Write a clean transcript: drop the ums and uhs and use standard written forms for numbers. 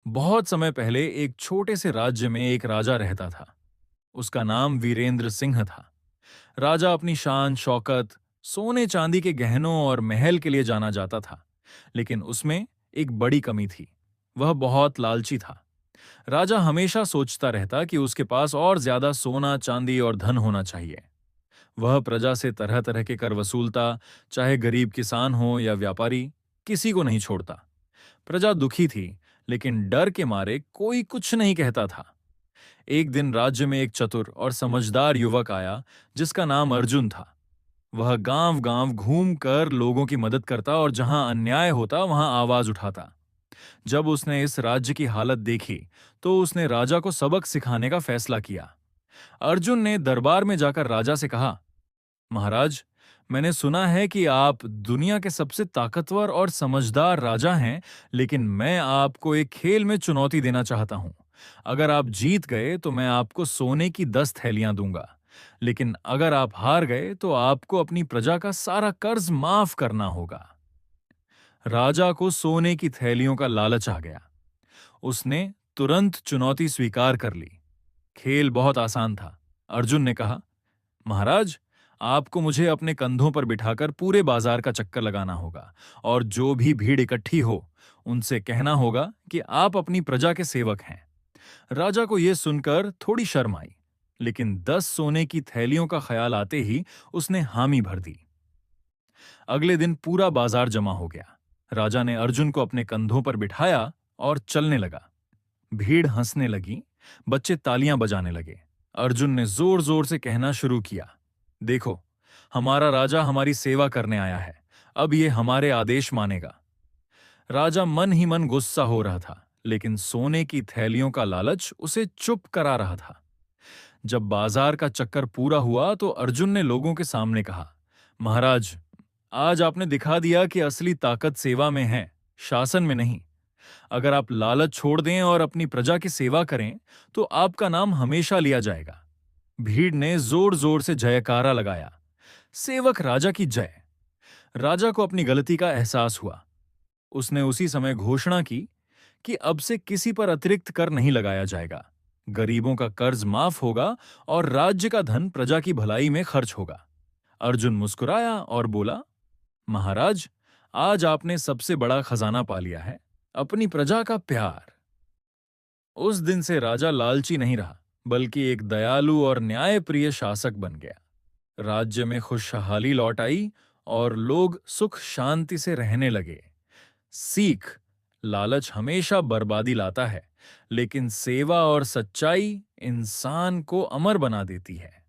बहुत समय पहले एक छोटे से राज्य में एक राजा रहता था। उसका नाम वीरेंद्र सिंह था। राजा अपनी शान शौकत, सोने चांदी के गहनों और महल के लिए जाना जाता था। लेकिन उसमें एक बड़ी कमी थी। वह बहुत लालची था। राजा हमेशा सोचता रहता कि उसके पास और ज्यादा सोना चांदी और धन होना चाहिए। वह प्रजा से तरह तरह के कर वसूलता, चाहे गरीब किसान हो या व्यापारी, किसी को नहीं छोड़ता। प्रजा दुखी थी, लेकिन डर के मारे कोई कुछ नहीं कहता था। एक दिन राज्य में एक चतुर और समझदार युवक आया, जिसका नाम अर्जुन था। वह गांव गांव घूम कर लोगों की मदद करता और जहां अन्याय होता वहां आवाज उठाता। जब उसने इस राज्य की हालत देखी, तो उसने राजा को सबक सिखाने का फैसला किया। अर्जुन ने दरबार में जाकर राजा से कहा, महाराज, मैंने सुना है कि आप दुनिया के सबसे ताकतवर और समझदार राजा हैं, लेकिन मैं आपको एक खेल में चुनौती देना चाहता हूं। अगर आप जीत गए तो मैं आपको सोने की 10 थैलियां दूंगा, लेकिन अगर आप हार गए तो आपको अपनी प्रजा का सारा कर्ज माफ करना होगा। राजा को सोने की थैलियों का लालच आ गया। उसने तुरंत चुनौती स्वीकार कर ली। खेल बहुत आसान था। अर्जुन ने कहा, महाराज, आपको मुझे अपने कंधों पर बिठाकर पूरे बाजार का चक्कर लगाना होगा और जो भी भीड़ इकट्ठी हो उनसे कहना होगा कि आप अपनी प्रजा के सेवक हैं। राजा को यह सुनकर थोड़ी शर्म आई, लेकिन 10 सोने की थैलियों का ख्याल आते ही उसने हामी भर दी। अगले दिन पूरा बाजार जमा हो गया। राजा ने अर्जुन को अपने कंधों पर बिठाया और चलने लगा। भीड़ हंसने लगी, बच्चे तालियां बजाने लगे। अर्जुन ने जोर जोर से कहना शुरू किया, देखो, हमारा राजा हमारी सेवा करने आया है। अब ये हमारे आदेश मानेगा। राजा मन ही मन गुस्सा हो रहा था, लेकिन सोने की थैलियों का लालच उसे चुप करा रहा था। जब बाजार का चक्कर पूरा हुआ तो अर्जुन ने लोगों के सामने कहा, महाराज, आज आपने दिखा दिया कि असली ताकत सेवा में है, शासन में नहीं। अगर आप लालच छोड़ दें और अपनी प्रजा की सेवा करें, तो आपका नाम हमेशा लिया जाएगा। भीड़ ने जोर जोर से जयकारा लगाया, सेवक राजा की जय। राजा को अपनी गलती का एहसास हुआ। उसने उसी समय घोषणा की कि अब से किसी पर अतिरिक्त कर नहीं लगाया जाएगा। गरीबों का कर्ज माफ होगा और राज्य का धन प्रजा की भलाई में खर्च होगा। अर्जुन मुस्कुराया और बोला, महाराज, आज आपने सबसे बड़ा खजाना पा लिया है, अपनी प्रजा का प्यार। उस दिन से राजा लालची नहीं रहा, बल्कि एक दयालु और न्यायप्रिय शासक बन गया। राज्य में खुशहाली लौट आई और लोग सुख शांति से रहने लगे। सीख, लालच हमेशा बर्बादी लाता है, लेकिन सेवा और सच्चाई इंसान को अमर बना देती है।